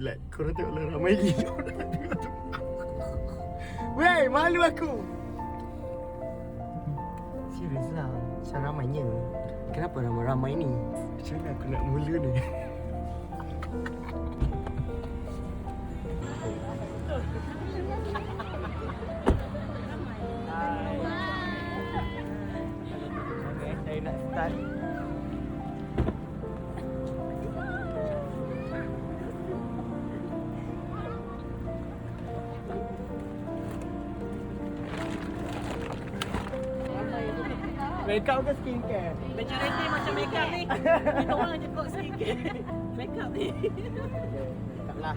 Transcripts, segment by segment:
Like, korang tengoklah ramai gila orang nak tengok tu. Wey, malu aku. Serius lah, macam ramainya. Kenapa ramai-ramai ni? Macam mana aku nak mula ni? Saya nak start. Makeup ke skincare? Majoriti macam makeup ni. Kita orang je kok skincare. Makeup ni. Makeup lah.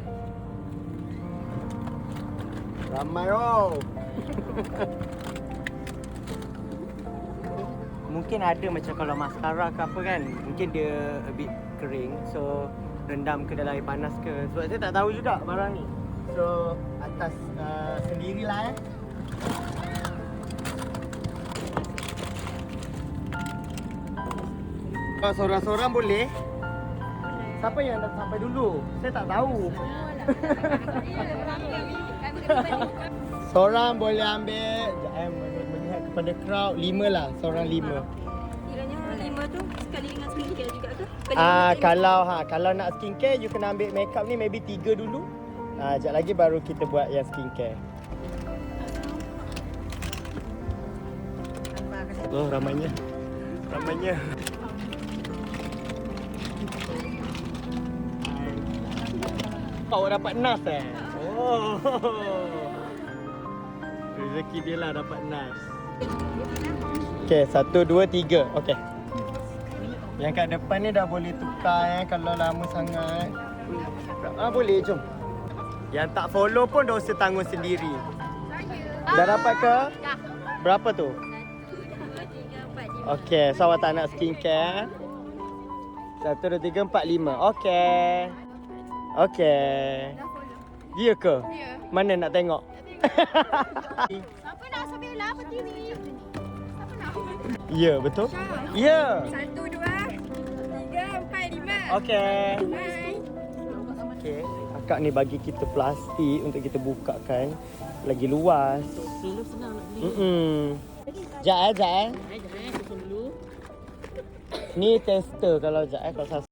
Ramai oh. Mungkin ada macam kalau mascara ke apa kan, mungkin dia a bit kering. So rendam ke dalam air panas ke. Sebab saya tak tahu juga barang ni. So atas sendirilah Kalau seorang-seorang boleh? Siapa yang dah sampai dulu? Saya tak tahu. Seorang boleh ambil, melihat kepada crowd, 5 lah. Seorang 5. Kiranya 5 tu sekali dengan skincare juga ke? Kalau nak skincare, you kena ambil makeup ni maybe 3 dulu. Sekejap lagi baru kita buat yang skincare. Oh, ramainya. Ramainya. Kau dapat nas Oh. Rezeki dia lah dapat nas. Okay, 1, 2, 3. Okay. Yang kat depan ni dah boleh tukar kalau lama sangat. Boleh, jom. Yang tak follow pun dosa tanggung sendiri. Dah dapat ke? Dah. Berapa tu? 1, 2, 3, 4, 5. Okay, so awak tak nak skincare? 1, 2, 3, 4, 5. Okay. Okay. Ya ke? Ya. Mana nak tengok? Siapa nak sambil lah apa TV? Siapa nak? Ya, betul? Ya. 1, 2, 3, 4, 5. Okay. Bye. Okay. Akak ni bagi kita plastik untuk kita bukakan lagi luas. Film senang nak beli. Sekejap. Susun dulu. Ni tester kalau sekejap kalau